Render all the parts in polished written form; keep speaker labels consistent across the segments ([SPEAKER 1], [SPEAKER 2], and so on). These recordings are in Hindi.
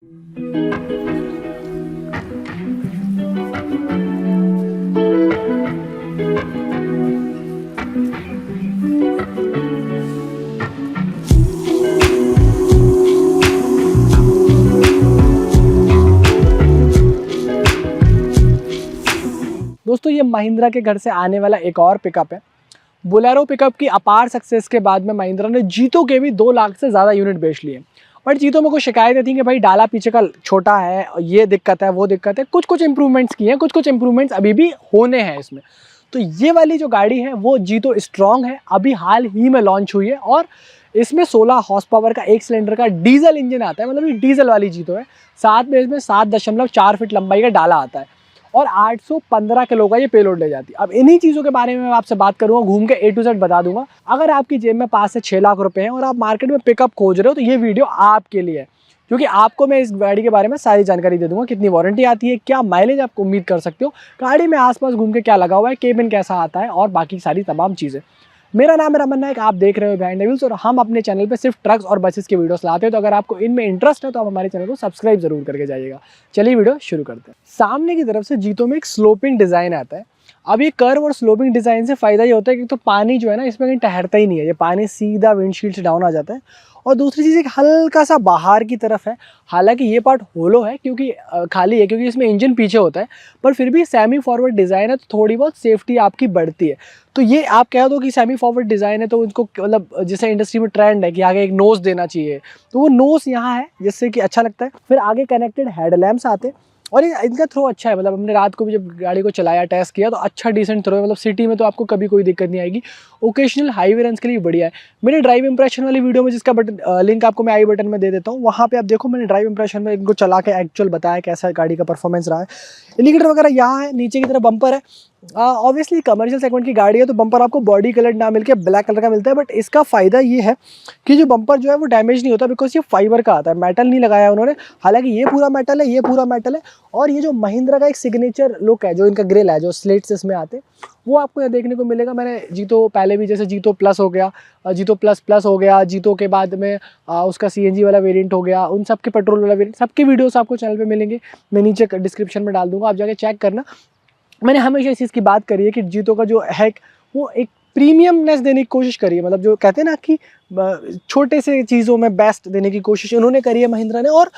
[SPEAKER 1] दोस्तों ये महिंद्रा के घर से आने वाला एक और पिकअप है। बोलेरो पिकअप की अपार सक्सेस के बाद में महिंद्रा ने जीतो के भी 2 लाख से ज़्यादा यूनिट बेच लिए। बट जीतो में कुछ शिकायतें थी कि भाई डाला पीछे का छोटा है, ये दिक्कत है, वो दिक्कत है। कुछ इंप्रूवमेंट्स किए हैं, कुछ इंप्रूवमेंट्स अभी भी होने हैं इसमें। तो ये वाली जो गाड़ी है वो जीतो स्ट्रॉन्ग है, अभी हाल ही में लॉन्च हुई है और इसमें 16 हॉर्स पावर का 1 सिलेंडर का डीजल इंजन आता है। मतलब ये डीजल वाली जीतो है। साथ में इसमें 7.4 फीट लंबाई का डाला आता है और 815 किलो का ये पेलोड ले जाती है। अब इन्हीं चीज़ों के बारे में मैं आपसे बात करूँगा, घूम के A to Z बता दूंगा। अगर आपकी जेब में 5 से 6 लाख रुपए हैं और आप मार्केट में पिकअप खोज रहे हो तो ये वीडियो आपके लिए है, क्योंकि आपको मैं इस गाड़ी के बारे में सारी जानकारी दे दूंगा। कितनी वारंटी आती है, क्या माइलेज आपको उम्मीद कर सकते हो, गाड़ी में आसपास घूम के क्या लगा हुआ है, केबिन कैसा आता है और बाकी सारी तमाम चीज़ें। मेरा नाम है रमन नायक, आप देख रहे हो बिहाइंड द व्हील्स और हम अपने चैनल पे सिर्फ ट्रक्स और बसेस के वीडियोस लाते हैं। तो अगर आपको इनमें इंटरेस्ट है तो आप हमारे चैनल को सब्सक्राइब जरूर करके जाइएगा। चलिए वीडियो शुरू करते हैं। सामने की तरफ से जीतो में एक स्लोपिंग डिज़ाइन आता है। अब ये कर्व और स्लोपिंग डिज़ाइन से फ़ायदा ये होता है कि तो पानी जो है ना इसमें कहीं ठहरता ही नहीं है, ये पानी सीधा विंडशील्ड से डाउन आ जाता है। और दूसरी चीज़ एक हल्का सा बाहर की तरफ है, हालांकि ये पार्ट होलो है क्योंकि खाली है, क्योंकि इसमें इंजन पीछे होता है, पर फिर भी सेमी फॉरवर्ड डिज़ाइन है तो थोड़ी बहुत सेफ्टी आपकी बढ़ती है। तो ये आप कह दो कि सेमी फॉरवर्ड डिज़ाइन है तो उनको मतलब जैसे इंडस्ट्री में ट्रेंड है कि आगे एक नोज़ देना चाहिए, तो वो नोज़ यहाँ है जिससे कि अच्छा लगता है। फिर आगे कनेक्टेड हेडलैम्प्स आते हैं और ये इनका थ्रो अच्छा है। मतलब हमने रात को भी जब गाड़ी को चलाया, टेस्ट किया तो अच्छा डिसेंट थ्रो है। मतलब सिटी में तो आपको कभी कोई दिक्कत नहीं आएगी, ओकेशनल हाईवे रन्स के लिए बढ़िया है। मेरे ड्राइव इंप्रेशन वाली वीडियो में जिसका लिंक आपको मैं आई बटन में दे देता हूँ, वहाँ पे आप देखो मैंने ड्राइव इंप्रेशन में इनको चला के एक्चुअल बताया कैसा गाड़ी का परफॉर्मेंस रहा है। इंडिकेटर वगैरह यहाँ है, नीचे की तरफ बम्पर है। ऑब्वियसली कमर्शियल सेगमेंट की गाड़ी है तो बम्पर आपको बॉडी कलर ना मिलके ब्लैक कलर का मिलता है, बट इसका फ़ायदा ये है कि जो बम्पर जो है वो डैमेज नहीं होता, बिकॉज ये फाइबर का आता है, मेटल नहीं लगाया उन्होंने। हालांकि ये पूरा मेटल है, ये पूरा मेटल है। और ये जो महिंद्रा का एक सिग्नेचर लुक है, जो इनका ग्रिल है, जो स्लेट्स इसमें आते हैं, वो आपको यहाँ देखने को मिलेगा। मैंने जीतो पहले भी, जैसे जीतो प्लस हो गया, जीतो प्लस प्लस हो गया, जीतो के बाद में उसका CNG वाला वेरिएंट हो गया, उन सब के पेट्रोल वाला वेरिएंट, सबके वीडियोस आपको चैनल पे मिलेंगे। मैं नीचे डिस्क्रिप्शन में डाल दूंगा, आप जाके चेक करना। मैंने हमेशा इस चीज़ की बात करी है कि जीतो का जो है वो एक प्रीमियमनेस देने की कोशिश करी है। मतलब जो कहते हैं ना कि छोटे से चीज़ों में बेस्ट देने की कोशिश उन्होंने करी है महिंद्रा ने। और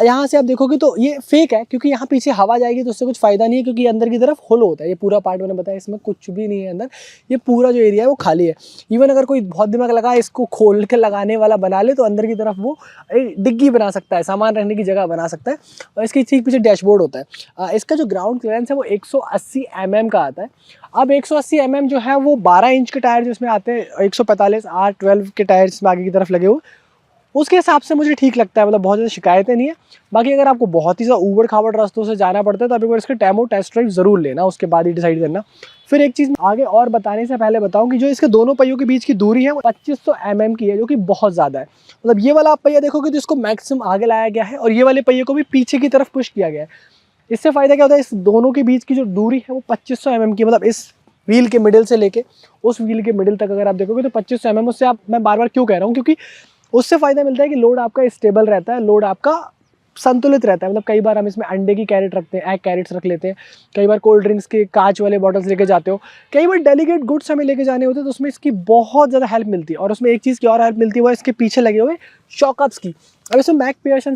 [SPEAKER 1] यहाँ से आप देखोगे तो ये फेक है, क्योंकि यहाँ पीछे हवा जाएगी तो उससे कुछ फ़ायदा नहीं है, क्योंकि अंदर की तरफ होलो होता है। ये पूरा पार्ट मैंने बताया, इसमें कुछ भी नहीं है अंदर, ये पूरा जो एरिया है वो खाली है। इवन अगर कोई बहुत दिमाग लगा इसको खोल के लगाने वाला बना ले तो अंदर की तरफ वो डिग्गी बना सकता है, सामान रखने की जगह बना सकता है। और इसके ठीक पीछे डैशबोर्ड होता है। इसका जो ग्राउंड क्लियरेंस है वो 180 mm का आता है। अब 180 mm जो है वो 12 इंच के टायर जो इसमें आते हैं, 145 R12 के टायर इसमें आगे की तरफ लगे हुए, उसके हिसाब से मुझे ठीक लगता है। मतलब बहुत ज़्यादा शिकायतें नहीं है। बाकी अगर आपको बहुत ही ज़्यादा ऊबड़ खाबड़ रास्तों से जाना पड़ता है तो आप एक बार इसके डेमो टेस्ट ड्राइव ज़रूर लेना, उसके बाद ही डिसाइड करना। फिर एक चीज़ आगे और बताने से पहले बताऊं कि जो इसके दोनों पहियों के बीच की दूरी है वो 2500 mm की है, जो कि बहुत ज़्यादा है। मतलब ये वाला आप पहिया देखोगे तो इसको मैक्सिमम आगे लाया गया है और ये वाले पहिए को भी पीछे की तरफ पुश किया गया है। इससे फ़ायदा क्या होता है, इस दोनों के बीच की जो दूरी है वो 2500 mm की, मतलब इस व्हील के मिडिल से लेके उस व्हील के मिडिल तक अगर आप देखोगे तो 2500 mm। उससे आप, मैं बार बार क्यों कह रहा हूँ, क्योंकि उससे फ़ायदा मिलता है कि लोड आपका स्टेबल रहता है, लोड आपका संतुलित रहता है। मतलब कई बार हम इसमें अंडे की कैरेट रखते हैं, एग कैरेट्स रख लेते हैं, कई बार कोल्ड ड्रिंक्स के कांच वाले बॉटल्स लेके जाते हो, कई बार डेलिकेट गुड्स हमें लेके जाने होते हैं, तो उसमें इसकी बहुत ज़्यादा हेल्प मिलती है। और उसमें एक चीज़ की और हेल्प मिलती है, वो इसके पीछे लगे हुए शॉकअप्स की। अब इसमें मैकफियरसन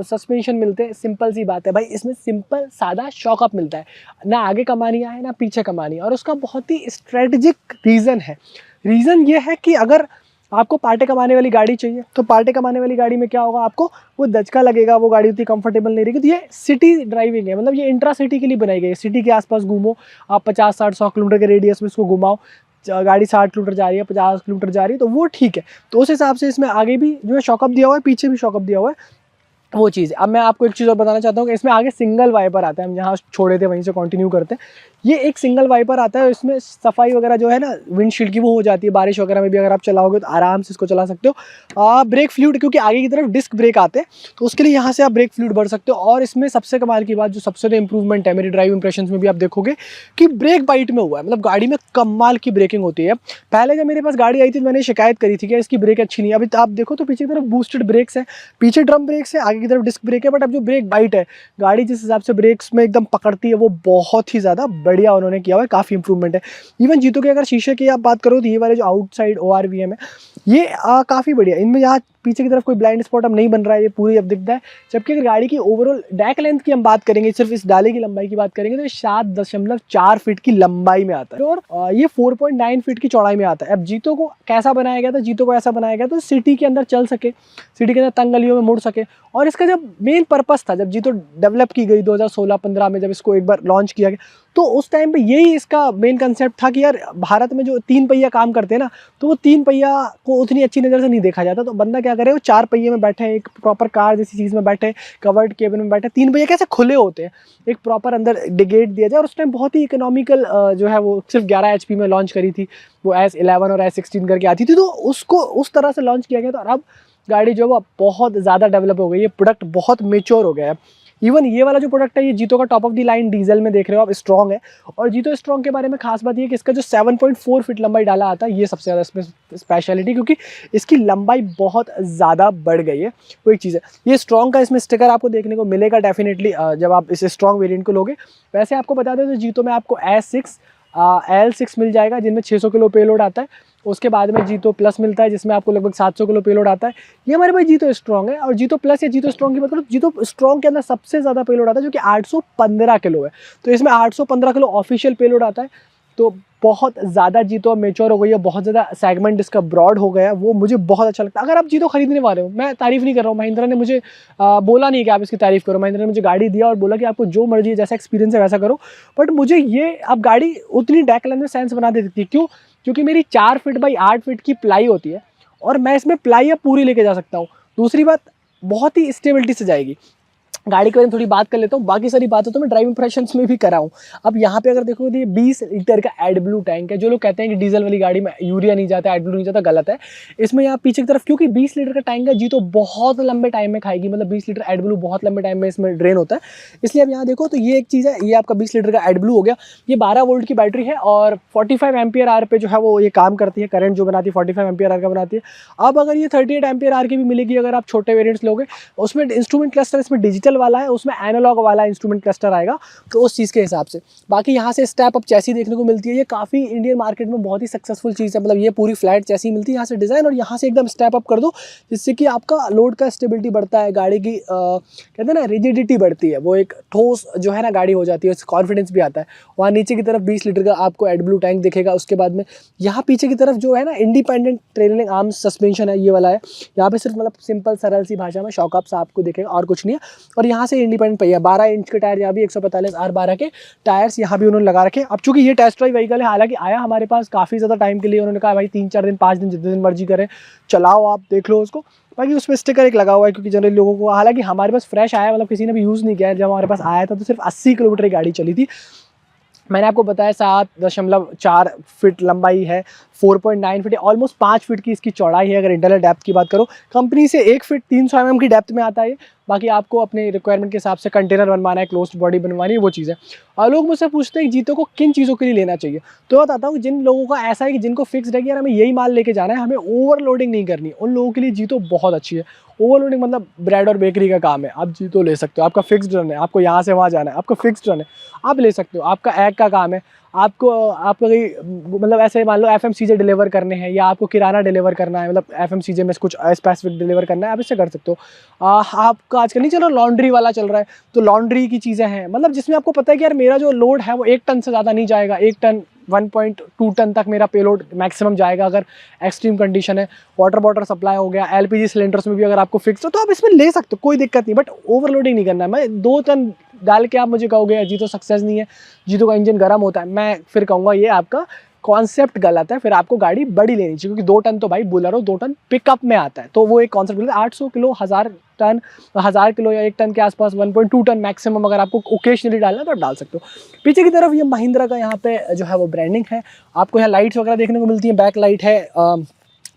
[SPEAKER 1] सस्पेंशन मिलते हैं, सिंपल सी बात है भाई, इसमें सिंपल सादा शॉकअप मिलता है, ना आगे कमानियाँ है ना पीछे कमानी। और उसका बहुत ही स्ट्रेटजिक रीज़न है। रीज़न ये है कि अगर आपको पार्टे कमाने वाली गाड़ी चाहिए तो पार्टे कमाने वाली गाड़ी में क्या होगा, आपको वो दचका लगेगा, वो गाड़ी उतनी कंफर्टेबल नहीं रहेगी। तो ये सिटी ड्राइविंग है, मतलब ये इंट्रा सिटी के लिए बनाई गई है। सिटी के आसपास घूमो आप, 50-60-100 किलोमीटर के रेडियस में इसको घुमाओ, गाड़ी 60 किलोमीटर जा रही है, 50 किलोमीटर जा रही है, तो वो ठीक है। तो उस हिसाब से इसमें आगे भी जो है शॉकअप दिया हुआ है, पीछे भी शॉकअप दिया हुआ है, वो चीज़। अब मैं आपको एक चीज़ और बताना चाहता हूँ कि इसमें आगे सिंगल वाइपर आता है। हम जहाँ छोड़े थे वहीं से कंटिन्यू करते हैं। ये एक सिंगल वाइपर आता है, इसमें सफाई वगैरह जो है ना विंडशील्ड की वो हो जाती है। बारिश वगैरह में भी अगर आप चलाओगे तो आराम से इसको चला सकते हो। ब्रेक फ्लूइड, क्योंकि आगे की तरफ डिस्क ब्रेक आते हैं तो उसके लिए यहाँ से आप ब्रेक फ्लूइड भर सकते हो। और इसमें सबसे कमाल की बात, जो सबसे ज़्यादा इंप्रूवमेंट है मेरी ड्राइव इंप्रेशन में भी आप देखोगे कि ब्रेक बाइट में हुआ है। मतलब गाड़ी में कमाल की ब्रेकिंग होती है। पहले जब मेरे पास गाड़ी आई थी तो मैंने शिकायत करी थी कि इसकी ब्रेक अच्छी नहीं है। अभी आप देखो तो पीछे की तरफ बूस्टेड ब्रेक्स है, पीछे ड्रम ब्रेक्स है, आगे आगे की तरफ डिस्क ब्रेक है, बट अब जो ब्रेक बाइट है, गाड़ी जिस हिसाब से ब्रेक्स में एकदम पकड़ती है वो बहुत ही ज़्यादा बढ़िया उन्होंने किया हुआ है, काफ़ी इंप्रूवमेंट है। इवन जीतो के अगर शीशे की आप बात करो तो ये वाले जो आउटसाइड ORVM है ये काफ़ी बढ़िया, इनमें यहाँ पीछे की तरफ कोई ब्लाइंड स्पॉट अब नहीं बन रहा है, ये पूरी अब दिखता है। जबकि अगर गाड़ी की ओवरऑल डेक लेंथ की हम बात करेंगे, सिर्फ इस डाले की लंबाई की बात करेंगे तो ये 7.4 फीट की लंबाई में आता है और ये 4.9 फीट की चौड़ाई में आता है। अब जीतो को कैसा बनाया गया था, जीतो को ऐसा बनाया गया तो सिटी के अंदर चल सके, सिटी के अंदर तंग गलियों में मुड़ सके। और इसका जब मेन पर्पस था, जब जीतो डेवलप की गई 2016-15 में, जब इसको एक बार लॉन्च किया गया तो उस टाइम पे यही इसका मेन कंसेप्ट था कि यार भारत में जो 3 पहिया काम करते हैं ना, तो वो 3 पहिया को उतनी अच्छी नज़र से नहीं देखा जाता, तो बंदा क्या करे, वो 4 पहिए में बैठे, एक प्रॉपर कार जैसी चीज़ में बैठे, कवर्ड केबिन में बैठे। 3 पहिया कैसे खुले होते हैं, एक प्रॉपर अंदर डिगेट दिया जाए। और उस टाइम बहुत ही इकोनॉमिकल जो है वो सिर्फ 11 HP में लॉन्च करी थी, वो S11 और S16 करके आती थी, तो उसको उस तरह से लॉन्च किया गया था। और अब गाड़ी जो है वो बहुत ज़्यादा डेवलप हो गई है, प्रोडक्ट बहुत मेच्योर हो गया है। इवन ये वाला जो प्रोडक्ट है ये जीतो का top of the line diesel में देख रहे हो आप, स्ट्रॉन्ग है। और जीतो स्ट्रॉन्ग के बारे में खास बात ये कि इसका जो 7.4 फीट लंबाई डाला आता है, ये सबसे ज़्यादा इसमें स्पेशलिटी, क्योंकि इसकी लंबाई बहुत ज़्यादा बढ़ गई है, वो एक चीज़ है। ये स्ट्रॉन्ग का इसमें स्टिकर आपको देखने को मिलेगा डेफिनेटली जब आप इस स्ट्रॉन्ग वेरिएंट को लोगे। वैसे आपको बता दें तो जीतो में आपको S6 L6 मिल जाएगा, जिनमें 600 किलो पेलोड आता है। उसके बाद में जीतो प्लस मिलता है, जिसमें आपको लगभग 700 किलो पेलोड आता है। ये हमारे भाई जीतो स्ट्रॉन्ग है। और जीतो प्लस या जीतो स्ट्रॉन्ग की बात करो, जीतो स्ट्रॉन्ग के अंदर सबसे ज़्यादा पेलोड आता है, जो कि 815 किलो है। तो इसमें 815 किलो ऑफिशियल पेलोड आता है, तो बहुत ज़्यादा जीतो मेच्योर हो गई है, बहुत ज़्यादा सेगमेंट इसका ब्रॉड हो गया है, वो मुझे बहुत अच्छा लगता है। अगर आप जीतो खरीदने वाले हो, मैं तारीफ़ नहीं कर रहा हूँ, महिंद्रा ने मुझे बोला नहीं कि आप इसकी तारीफ़ करो, महिंद्रा ने मुझे गाड़ी दिया और बोला कि आपको जो मर्जी है, जैसा एक्सपीरियंस है वैसा करो। बट मुझे ये अब गाड़ी उतनी डेक लेंथ में सेंस बना देती है, क्यों? क्योंकि मेरी 4 फीट बाई 8 फीट की प्लाई होती है और मैं इसमें प्लाई अब पूरी लेके जा सकता हूँ। दूसरी बात, बहुत ही स्टेबिलिटी से जाएगी। गाड़ी के बारे में थोड़ी बात कर लेता हूँ, बाकी सारी बातें तो मैं ड्राइविंग इंप्रेशंस में भी करा हूँ। अब यहाँ पे अगर देखो तो ये 20 लीटर का एडब्लू टैंक है। जो लोग कहते हैं कि डीजल वाली गाड़ी में यूरिया नहीं जाता, एडब्लू नहीं जाता, गलत है। इसमें यहाँ पीछे की तरफ क्योंकि 20 लीटर का टैंक है, जीतो बहुत लंबे टाइम में खाएगी, मतलब 20 लीटर एडब्लू बहुत लंबे टाइम में इसमें ड्रेन होता है। इसलिए अब यहाँ देखो तो ये एक चीज़ है, ये आपका 20 लीटर का एडब्लू हो गया। ये 12 वोल्ट की बैटरी है और 45 एम्पियर आर पे जो है वो ये काम करती है, करंट जो बनाती है 45 एम्पियर आर का बनाती है। अब अगर ये 38 एम्पियर आर की भी मिलेगी अगर आप छोटे वेरियंट्स लोगे, उसमें इंस्ट्रूमेंट क्लस्टर इसमें डिजिटल वाला है, उसमें एनालॉग वाला इंस्ट्रूमेंट क्लस्टर आएगा, तो उस चीज़ के हिसाब से। बाकी यहाँ से स्टेप अप चैसी देखने को मिलती है, ये काफ़ी इंडियन मार्केट में बहुत ही सक्सेसफुल चीज़ है। मतलब ये पूरी फ्लैट चैसी मिलती है, यहाँ से डिज़ाइन और यहाँ से एकदम स्टेप अप कर दो, जिससे कि आपका लोड का स्टेबिलिटी बढ़ता है, गाड़ी की कहते हैं ना रिजिडिटी बढ़ती है, वो एक ठोस जो है ना गाड़ी हो जाती है, कॉन्फिडेंस भी आता है। वहाँ नीचे की तरफ 20 लीटर का आपको एडब्लू टैंक दिखेगा। उसके बाद में यहाँ पीछे की तरफ जो है ना इंडिपेंडेंट ट्रेलिंग आर्म सस्पेंशन है, ये वाला है। यहाँ पे सिर्फ मतलब सिंपल सरल सी भाषा में शॉक अप्स आपको दिखेगा और कुछ नहीं है। और यहाँ से इंडिपेंडेंट पहिया 12 इंच के टायर, यहाँ भी 145 R12 के टायर्स यहाँ भी उन्होंने लगा रखे। अब चूंकि ये टेस्ट ड्राइव व्हीकल है, हालांकि आया हमारे पास काफ़ी ज़्यादा टाइम के लिए, उन्होंने कहा भाई 3-4 दिन 5 दिन जितने दिन मर्जी करें चलाओ, आप देख लो उसको। बाकी उस पर स्टिकर एक लगा हुआ है, क्योंकि जनरली लोगों को, हालांकि हमारे पास फ्रेश आया, मतलब किसी ने भी यूज़ नहीं किया है। जब हमारे पास आया था तो सिर्फ 80 किलोमीटर की गाड़ी चली थी। मैंने आपको बताया 7.4 फीट लंबाई है, 4.9 फीट, ऑलमोस्ट 5 फीट की इसकी चौड़ाई है। अगर इंटरनल डेप्थ की बात करो, कंपनी से 1 फीट 300 mm की डेप्थ में आता है। बाकी आपको अपने रिक्वायरमेंट के हिसाब से कंटेनर बनवाना है, क्लोज्ड बॉडी बनवानी है, वो चीज़ है। और लोग मुझसे पूछते हैं कि जीतो को किन चीज़ों के लिए लेना चाहिए, तो बताता हूँ जिन लोगों का ऐसा है कि जिनको फिक्स है कि यार हमें यही माल लेके जाना है, हमें ओवरलोडिंग नहीं करनी, उन लोगों के लिए जीतो बहुत अच्छी है। ओवरलोडिंग मतलब ब्रेड और बेकरी का काम है, आप जीतो ले सकते हो। आपका फिक्स्ड रन है, आपको यहाँ से वहाँ जाना है, आपका फिक्स्ड रन है, आप ले सकते हो। आपका एग का काम है, आपको मतलब ऐसे मान लो FMCG डिलीवर करने हैं, या आपको किराना डिलीवर करना है, मतलब FMCG में कुछ स्पेसिफिक डिलीवर करना है, आप इससे कर सकते हो। आपका आजकल नहीं चल रहा लॉन्ड्री वाला चल रहा है, तो लॉन्ड्री की चीज़ें हैं, मतलब जिसमें आपको पता है कि यार मेरा जो लोड है वो 1 टन से ज़्यादा नहीं जाएगा, 1 टन 1.2 टन तक मेरा पेलोड मैक्सिमम जाएगा अगर एक्सट्रीम कंडीशन है। वाटर सप्लाई हो गया, LPG सिलेंडर्स में भी अगर आपको फिक्स हो तो आप इसमें ले सकते हो, कोई दिक्कत नहीं। बट ओवरलोडिंग नहीं करना है। मैं 2 टन डाल के आप मुझे कहोगे जीतो सक्सेस नहीं है, जीतो का इंजन गर्म होता है, मैं फिर कहूँगा ये आपका कॉन्सेप्ट गलत है। फिर आपको गाड़ी बड़ी लेनी चाहिए, क्योंकि 2 टन तो भाई बोलेरो 2 टन पिकअप में आता है, तो वो एक कॉन्सेप्ट गलत है। 800 किलो 1000 किलो या 1 टन के आसपास 1.2 टन मैक्सिमम अगर आपको ओकेशनली डालना है तो आप डाल सकते हो। पीछे की तरफ ये महिंद्रा का यहाँ पे जो है वो ब्रांडिंग है। आपको यहाँ लाइट्स वगैरह देखने को मिलती है, बैक लाइट है,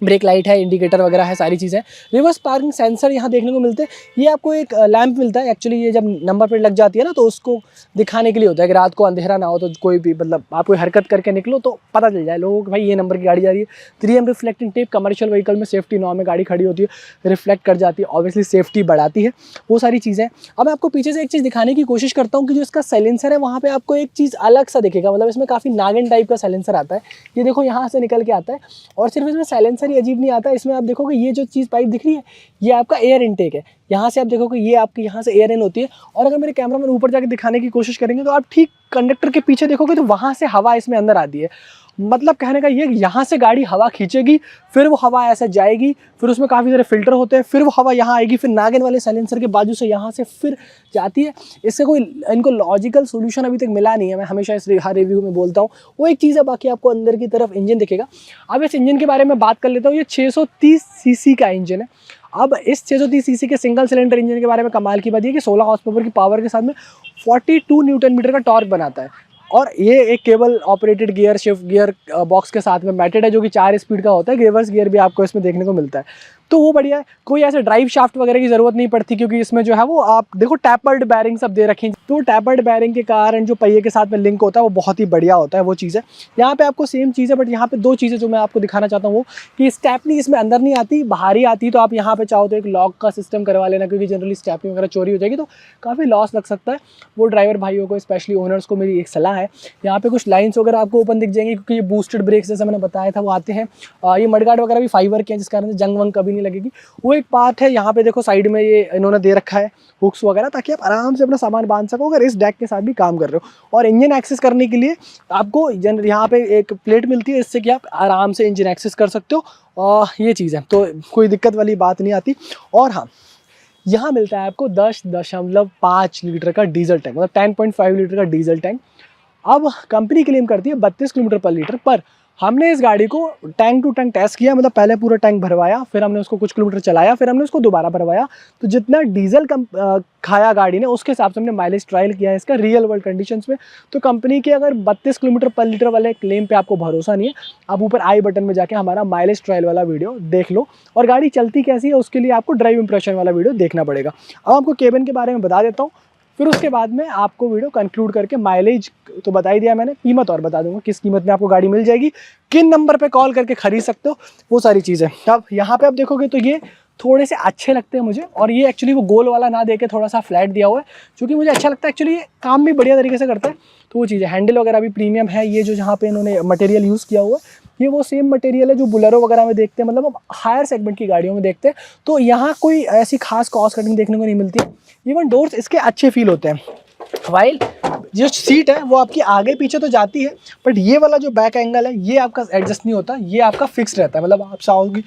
[SPEAKER 1] ब्रेक लाइट है, इंडिकेटर वगैरह है, सारी चीज़ें। रिवर्स पार्किंग सेंसर यहाँ देखने को मिलते हैं। ये आपको एक लैंप मिलता है एक्चुअली, ये जब नंबर प्लेट लग जाती है ना तो उसको दिखाने के लिए होता है कि रात को अंधेरा ना हो तो कोई भी मतलब आप कोई हरकत करके निकलो तो पता चल जाए लोगों को भाई ये नंबर की गाड़ी जा रही है। 3M reflecting tape commercial vehicle में सेफ्टी नॉर्म में गाड़ी खड़ी होती है, रिफ्लेक्ट कर जाती है, ऑब्वियसली सेफ्टी बढ़ाती है, वो सारी चीज़ें। अब मैं आपको पीछे से एक चीज़ दिखाने की कोशिश करता हूँ कि जो इसका साइलेंसर है वहाँ पे आपको एक चीज़ अलग सा दिखेगा, मतलब इसमें काफ़ी नागिन टाइप का साइलेंसर आता है। ये देखो यहाँ से निकल के आता है, और सिर्फ इसमें साइलेंसर ही अजीब नहीं आता है, इसमें आप देखोगे ये जो चीज़ पाइप दिख रही है ये आपका एयर इनटेक है। यहाँ से आप देखोगे ये आपकी यहाँ से एयर इन होती है, और अगर मेरे कैमरा मैन ऊपर जाके दिखाने की कोशिश करेंगे तो आप ठीक कंडक्टर के पीछे देखोगे तो वहाँ से हवा इसमें अंदर आती है। मतलब कहने का ये यहाँ से गाड़ी हवा खींचेगी, फिर वो हवा ऐसे जाएगी, फिर उसमें काफ़ी सारे फिल्टर होते हैं, फिर वो हवा यहाँ आएगी, फिर नागिन वाले साइलेंसर के बाजू से यहाँ से फिर जाती है। इससे कोई इनको लॉजिकल सोल्यूशन अभी तक मिला नहीं है, मैं हमेशा इस हर रिव्यू में बोलता हूँ। वो एक चीज़ है, बाकी आपको अंदर की तरफ इंजन दिखेगा। अब इस इंजन के बारे में बात कर लेता हूँ। ये 630 सीसी का इंजन है। अब इस 630 सीसी के सिंगल सिलेंडर इंजन के बारे में कमाल की बात है कि 16 हॉर्स पावर की पावर के साथ में 42 न्यूटन मीटर का टॉर्क बनाता है, और ये एक cable operated gear shift gear box के साथ में मैटेड है, जो कि 4 स्पीड का होता है। रिवर्स गियर भी आपको इसमें देखने को मिलता है, तो वो बढ़िया है। कोई ऐसे ड्राइव शाफ्ट वगैरह की ज़रूरत नहीं पड़ती, क्योंकि इसमें जो है वो आप देखो टैपर्ड बैरिंग सब दे रखे हैं, तो टैपर्ड बैरिंग के कारण जो पहिए के साथ में लिंक होता है वो बहुत ही बढ़िया होता है, वो चीज़ है। यहाँ पे आपको सेम चीज़ है, बट यहाँ पे दो चीज़ें जो मैं आपको दिखाना चाहता हूँ वो कि स्टेपनी इसमें अंदर नहीं आती, बाहर ही आती। तो आप यहाँ पे चाहो तो एक लॉक का सिस्टम करवा लेना, क्योंकि जनरली स्टेपनी वगैरह चोरी हो जाएगी तो काफ़ी लॉस लग सकता है। वो ड्राइवर भाइयों को, स्पेशली ओनर्स को मेरी एक सलाह है। यहाँ पे कुछ लाइन्स वगैरह आपको ओपन दिख जाएंगी, क्योंकि ये बूस्टेड ब्रेक्स जैसे मैंने बताया था वो आते हैं। ये मडगार्ड वगैरह भी फाइबर के हैं, जिस कारण से जंग वंग कभी नहीं लगेगी, वो एक पार्ट है। यहाँ पे देखो साइड में ये इन्होंने दे रखा है हुक्स वगैरह, ताकि आप आराम से अपना सामान बांध सको अगर इस डेक के साथ भी काम कर रहे हो। और इंजन एक्सेस करने के लिए आपको यहाँ पे एक प्लेट मिलती है, इससे कि आप आराम से इंजन एक्सेस कर सकते हो, और ये चीज़ है, तो कोई दिक्कत वाली बात नहीं आती। और हाँ, यहाँ मिलता है आपको 10.5 लीटर का डीजल टैंक, मतलब 10.5 लीटर का डीजल टैंक। अब कंपनी क्लेम करती है 32 किलोमीटर पर लीटर, पर हमने इस गाड़ी को टैंक टू टैंक टेस्ट किया, मतलब पहले पूरा टैंक भरवाया, फिर हमने उसको कुछ किलोमीटर चलाया, फिर हमने उसको दोबारा भरवाया। तो जितना डीजल खाया गाड़ी ने उसके हिसाब से हमने माइलेज ट्रायल किया है इसका रियल वर्ल्ड कंडीशंस में। तो कंपनी के अगर 32 किलोमीटर पर लीटर वाले क्लेम पे आपको भरोसा नहीं है, आप ऊपर आई बटन में जाके हमारा माइलेज ट्रायल वाला वीडियो देख लो, और गाड़ी चलती कैसी है उसके लिए आपको ड्राइव इंप्रेशन वाला वीडियो देखना पड़ेगा। अब आपको केबिन के बारे में बता देता हूँ, फिर उसके बाद में आपको वीडियो कंक्लूड करके माइलेज तो बता ही दिया मैंने, कीमत और बता दूंगा किस कीमत में आपको गाड़ी मिल जाएगी, किन नंबर पे कॉल करके खरीद सकते हो, वो सारी चीज़ें। अब यहाँ पे आप देखोगे तो ये थोड़े से अच्छे लगते हैं मुझे, और ये एक्चुअली वो गोल वाला ना देके थोड़ा सा फ्लैट दिया हुआ है, जो कि मुझे अच्छा लगता है। एक्चुअली ये काम भी बढ़िया तरीके से करता है, तो वो चीज़ है। हैंडल वगैरह भी प्रीमियम है, ये जो जहाँ पे इन्होंने मटेरियल यूज़ किया हुआ है ये वो सेम मटेरियल है जो बुलेरो वगैरह में देखते हैं, मतलब अब हायर सेगमेंट की गाड़ियों में देखते हैं, तो यहाँ कोई ऐसी खास कॉस्ट कटिंग देखने को नहीं मिलती है। इवन डोर्स इसके अच्छे फील होते हैं, वाइल जो सीट है वो आपकी आगे पीछे तो जाती है, बट ये वाला जो बैक एंगल है ये आपका एडजस्ट नहीं होता, ये आपका फिक्स रहता है। मतलब आप चाहोगे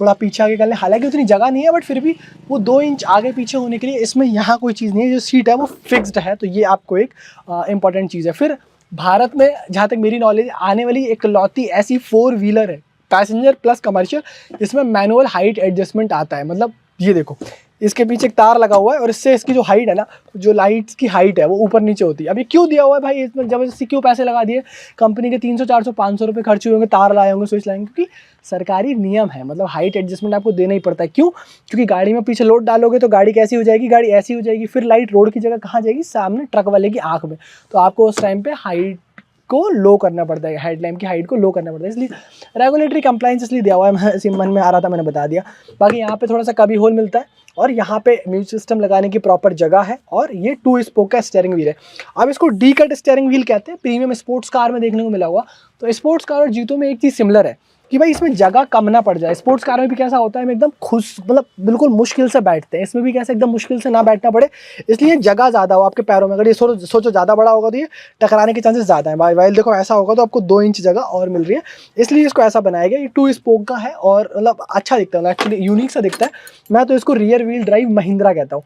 [SPEAKER 1] थोड़ा पीछे आगे कर लें, हालांकि उतनी जगह नहीं है, बट फिर भी वो 2 इंच आगे पीछे होने के लिए इसमें यहाँ कोई चीज़ नहीं है, जो सीट है वो फिक्स्ड है, तो ये आपको एक इंपॉर्टेंट चीज़ है। फिर भारत में जहाँ तक मेरी नॉलेज आने वाली एक लौती ऐसी 4 व्हीलर है पैसेंजर प्लस कमर्शियल, इसमें मैनुअल हाइट एडजस्टमेंट आता है। मतलब ये देखो इसके पीछे एक तार लगा हुआ है, और इससे इसकी जो हाइट है ना, जो लाइट्स की हाइट है वो ऊपर नीचे होती है। अब ये क्यों दिया हुआ है भाई, इसमें जबरदस्ती क्यों पैसे लगा दिए, कंपनी के 300 400 500 रुपये खर्च हुए होंगे, तार लाए होंगे, स्विच लाएंगे, क्योंकि सरकारी नियम है, मतलब हाइट एडजस्टमेंट आपको देना ही पड़ता है। क्यों? क्योंकि गाड़ी में पीछे लोड डालोगे तो गाड़ी कैसी हो जाएगी, गाड़ी ऐसी हो जाएगी, फिर लाइट रोड की जगह कहाँ जाएगी, सामने ट्रक वाले की आँख में, तो आपको उस टाइम पे हाइट को लो करना पड़ता है, हेडलैम्प की हाइट को लो करना पड़ता है, इसलिए रेगुलेटरी कंप्लाइंस इसलिए दिया हुआ है। मैं मन में आ रहा था मैंने बता दिया। बाकी यहाँ पे थोड़ा सा कभी होल मिलता है, और यहाँ पे म्यूजिक सिस्टम लगाने की प्रॉपर जगह है, और ये 2 स्पोक का स्टीयरिंग व्हील है। अब इसको डी कट स्टीयरिंग व्हील कहते हैं, प्रीमियम स्पोर्ट्स कार में देखने को मिला हुआ। तो स्पोर्ट्स कार और जीतो में एक चीज़ सिमिलर है कि भाई इसमें जगह कम ना पड़ जाए। स्पोर्ट्स कार में भी कैसा होता है, हम एकदम खुश मतलब बिल्कुल मुश्किल से बैठते हैं, इसमें भी कैसे एकदम मुश्किल से ना बैठना पड़े, इसलिए जगह ज़्यादा हो आपके पैरों में। अगर ये सोचो ज़्यादा बड़ा होगा तो ये टकराने के चांसेस ज़्यादा है। वाइल देखो ऐसा होगा तो आपको 2 इंच जगह और मिल रही है, इसलिए इसको ऐसा बनाया गया। ये 2 स्पोक का है, और मतलब अच्छा दिखता है, एक्चुअली यूनिक सा दिखता है। मैं तो इसको रियर व्हील ड्राइव महिंद्रा कहता हूँ।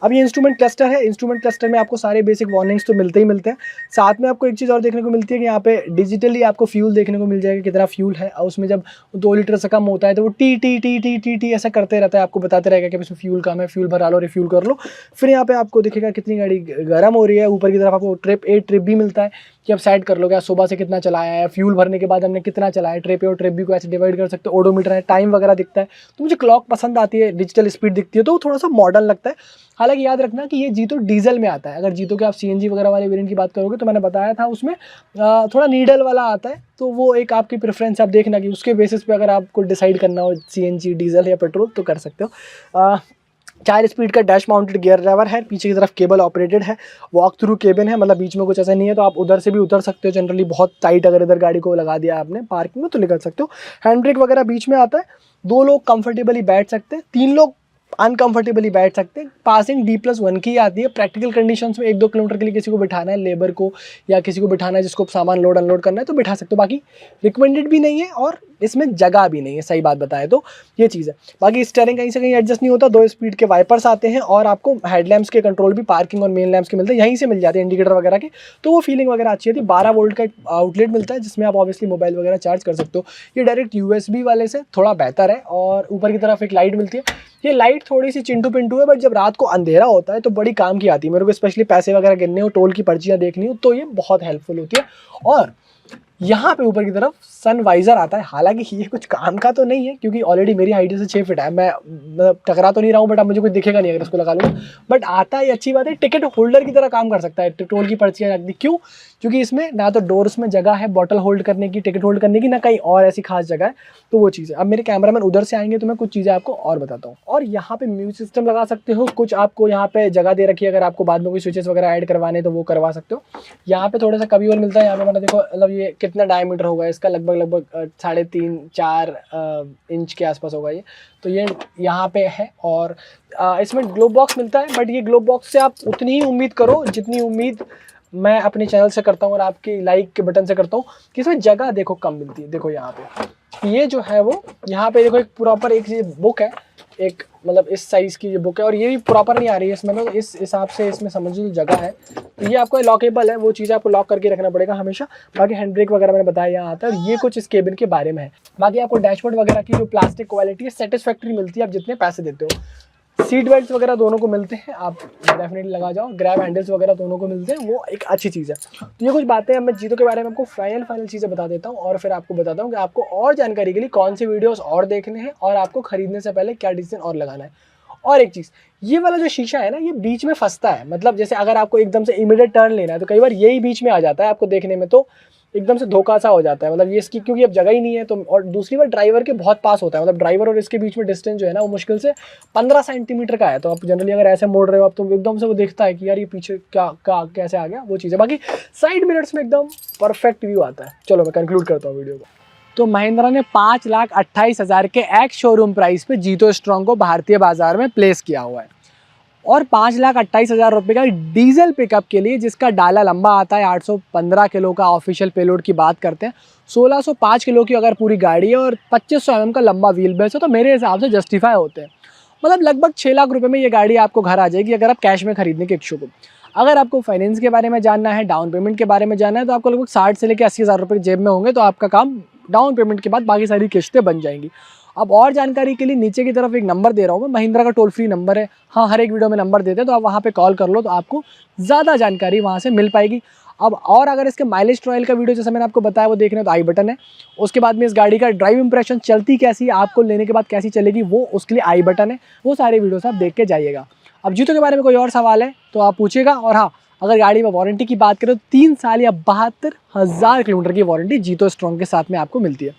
[SPEAKER 1] अब ये इंस्ट्रूमेंट क्लस्टर है, इंस्ट्रूमेंट क्लस्टर में आपको सारे बेसिक वार्निंग्स तो मिलते ही मिलते हैं। साथ में आपको एक चीज़ और देखने को मिलती है कि यहाँ पे डिजिटली आपको फ्यूल देखने को मिल जाएगा, कितना फ्यूल है, और उसमें जब 2 लीटर से कम होता है तो वो T T T T T T ऐसा करते रहता है, आपको बताते रहेगा कि इसमें फ्यूल कम है, फ्यूल भरा लो, रिफ्यूल कर लो। फिर यहाँ पे आपको दिखेगा कितनी गाड़ी गर्म हो रही है। ऊपर की तरफ आपको ट्रिप भी मिलता है कि आप सेट कर लो क्या सुबह से कितना चलाया है, फ्यूल भरने के बाद हमने कितना चलाया। ट्रिप और ट्रिप भी को ऐसे डिवाइड कर सकते हो। ओडोमीटर है, टाइम वगैरह दिखता है। तो मुझे क्लॉक पसंद आती है, डिजिटल स्पीड दिखती है, तो थोड़ा सा मॉडर्न लगता है। हालांकि याद रखना कि ये जीतो डीजल में आता है। अगर जीतो के आप सीएनजी वगैरह वाले वेरिएंट की बात करोगे तो मैंने बताया था उसमें थोड़ा नीडल वाला आता है, तो वो एक आपकी प्रेफरेंस आप देखना कि उसके बेसिस पे अगर आपको डिसाइड करना हो सीएनजी, डीजल या पेट्रोल तो कर सकते हो। 4 स्पीड का डैश माउंटेड गियर ड्राइवर है, पीछे की तरफ केबल ऑपरेटेड है, वॉक थ्रू केबिन है, मतलब बीच में कुछ ऐसा नहीं है, तो आप उधर से भी उतर सकते हो। जनरली बहुत टाइट अगर इधर गाड़ी को लगा दिया आपने पार्किंग में तो निकल सकते हो। हैंड ब्रेक वगैरह बीच में आता है। 2 लोग कंफर्टेबली बैठ सकते हैं, 3 लोग अनकंफर्टेबली बैठ सकते हैं। पासिंग D+1 की आती है। प्रैक्टिकल कंडीशंस में 1-2 किलोमीटर के लिए किसी को बिठाना है, लेबर को या किसी को बिठाना है जिसको सामान लोड अनलोड करना है तो बिठा सकते हो। बाकी रिकमेंडेड भी नहीं है और इसमें जगह भी नहीं है, सही बात बताए तो ये चीज़ है। बाकी स्टीयरिंग कहीं से कहीं एडजस्ट नहीं होता। 2 स्पीड के वाइपर्स आते हैं और आपको हेडलैम्प्स के कंट्रोल भी पार्किंग और मेन लैम्प्स के मिलते हैं, यहीं से मिल जाते हैं इंडिकेटर वगैरह के, तो वो फीलिंग वगैरह अच्छी होती है। 12 वोल्ट का एक आउटलेट मिलता है जिसमें आप ऑब्वियसली मोबाइल वगैरह चार्ज कर सकते हो। ये डायरेक्ट USB वाले से थोड़ा बेहतर है। और ऊपर की तरफ एक लाइट मिलती है। ये लाइट थोड़ी सी चिंटू पिंटू है, बट जब रात को अंधेरा होता है तो बड़ी काम की आती है। मेरे को स्पेशली पैसे वगैरह गिनने हो, टोल की पर्चियाँ देखनी हो तो ये बहुत हेल्पफुल होती है। और यहाँ पे ऊपर की तरफ सन वाइजर आता है। हालांकि ये कुछ काम का तो नहीं है क्योंकि ऑलरेडी मेरी हाइट से 6 फीट है, मैं टकरा तो नहीं रहा हूँ, बट अब मुझे कुछ दिखेगा नहीं अगर इसको लगा लूँगा। बट आता है, अच्छी बात है। टिकट होल्डर की तरह काम कर सकता है, टोल की पर्चियाँ रख दी। क्यों? क्योंकि इसमें ना तो डोर्स में जगह है बॉटल होल्ड करने की, टिकट होल्ड करने की, ना कहीं और ऐसी खास जगह है, तो वो चीज़ है। अब मेरे कैमरामैन उधर से आएंगे तो मैं कुछ चीज़ें आपको और बताता हूँ। और यहाँ पे म्यूजिक सिस्टम लगा सकते हो, कुछ आपको यहाँ पे जगह दे रखी है, अगर आपको बाद में कोई स्विचेस वगैरह ऐड करवाने तो वो करवा सकते हो। यहाँ पे थोड़ा सा कभी और मिलता है। यहाँ पे मैंने देखो, मतलब ये कितना डायमीटर होगा इसका, लगभग 3.5-4 इंच के आसपास होगा ये, तो ये यहाँ पे है। और इसमें ग्लोब बॉक्स मिलता है, बट ये ग्लोब बॉक्स से आप उतनी ही उम्मीद करो जितनी उम्मीद मैं अपने चैनल से करता हूँ और आपकी लाइक के बटन से करता हूँ कि इसमें जगह देखो कम मिलती है। देखो यहाँ पे ये जो है वो, यहाँ पे देखो एक प्रॉपर एक ये बुक है, एक मतलब इस साइज़ की ये बुक है, और ये भी प्रॉपर नहीं आ रही है इसमें, तो इस हिसाब से इसमें समझ लो जगह है। तो ये आपको लॉकेबल है, वो चीज़ आपको लॉक करके रखना पड़ेगा हमेशा। बाकी हैंड ब्रेक वगैरह मैंने बताया यहाँ आता है। और ये कुछ इस केबिन के बारे में है। बाकी आपको डैशबोर्ड वगैरह की जो प्लास्टिक क्वालिटी है सेटिस्फैक्ट्री मिलती है आप जितने पैसे देते हो। सीट बेल्ट वगैरह दोनों को मिलते हैं, आप डेफिनेटली लगा जाओ। ग्रैब हैंडल्स वगैरह दोनों को मिलते हैं, वो एक अच्छी चीज़ है। तो ये कुछ बातें हैं, मैं जीतो के बारे में आपको फाइनल चीज़ें बता देता हूँ और फिर आपको बताता हूँ कि आपको और जानकारी के लिए कौन से वीडियोस और देखने हैं और आपको खरीदने से पहले क्या डिसीजन और लगाना है। और एक चीज़, ये वाला जो शीशा है ना, ये बीच में फंसता है। मतलब जैसे अगर आपको एकदम से इमीडिएट टर्न लेना है तो कई बार यही बीच में आ जाता है आपको देखने में, तो एकदम से धोखा सा हो जाता है। मतलब ये इसकी क्योंकि अब जगह ही नहीं है तो। और दूसरी बार ड्राइवर के बहुत पास होता है, मतलब ड्राइवर और इसके बीच में डिस्टेंस जो है ना वो मुश्किल से 15 सेंटीमीटर का है। तो आप जनरली अगर ऐसे मोड़ रहे हो आप तो एकदम से वो देखता है कि यार ये पीछे क्या कैसे आ गया, वो चीज़ है। बाकी साइड मिरर्स में एकदम परफेक्ट व्यू आता है। चलो मैं कंक्लूड करता हूँ वीडियो को। तो महिंद्रा ने 5,28,000 के एक्स शोरूम प्राइस पे जीतो स्ट्रॉन्ग को भारतीय बाजार में प्लेस किया हुआ है। और 5,28,000 रुपये का डीजल पिकअप के लिए, जिसका डाला लंबा आता है, 815 किलो का ऑफिशियल पेलोड की बात करते हैं, 1605 किलो की अगर पूरी गाड़ी है और 2500 mm का लंबा व्हील बेस है, तो मेरे हिसाब से जस्टिफाई होते हैं। मतलब लगभग 6 लाख रुपये में ये गाड़ी आपको घर आ जाएगी अगर आप कैश में खरीदने के इच्छुक हो। अगर आपको फाइनेंस के बारे में जानना है, डाउन पेमेंट के बारे में जानना है, तो आपको लगभग 60 से लेकर 80,000 रुपये जेब में होंगे, तो आपका काम डाउन पेमेंट के बाद बाकी सारी किस्तें बन जाएंगी। अब और जानकारी के लिए नीचे की तरफ एक नंबर दे रहा हूँ मैं, महिंद्रा का टोल फ्री नंबर है। हाँ, हर एक वीडियो में नंबर देते हैं, तो आप वहाँ पे कॉल कर लो तो आपको ज़्यादा जानकारी वहाँ से मिल पाएगी। अब और अगर इसके माइलेज ट्रायल का वीडियो जैसे मैंने आपको बताया वो देखना है तो आई बटन है। उसके बाद में इस गाड़ी का ड्राइव इंप्रेशन, चलती कैसी है, आपको लेने के बाद कैसी चलेगी, वो उसके लिए आई बटन है। वो सारे वीडियोस आप देख के जाइएगा। अब जीतो के बारे में कोई और सवाल है तो आप पूछिएगा। और हाँ, अगर गाड़ी में वारंटी की बात करें तो 3 साल या 72,000 किलोमीटर की वारंटी जीतो स्ट्रॉन्ग के साथ में आपको मिलती है।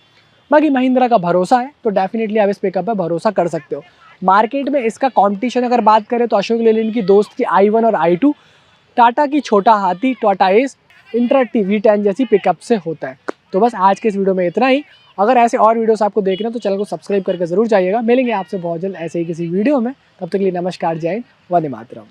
[SPEAKER 1] बाकी महिंद्रा का भरोसा है तो डेफिनेटली आप इस पिकअप पर भरोसा कर सकते हो। मार्केट में इसका कंपटीशन अगर बात करें तो अशोक लेलैंड की दोस्त की i1 और i2, टाटा की छोटा हाथी टाटा एस, इंट्रा V10 जैसी पिकअप से होता है। तो बस आज के इस वीडियो में इतना ही। अगर ऐसे और वीडियोस आपको देखना है तो चैनल को सब्सक्राइब करके ज़रूर जाइएगा। मिलेंगे आपसे बहुत जल्द ऐसे ही किसी वीडियो में। तब तक के लिए नमस्कार, जय हिंद, वंदे मातरम।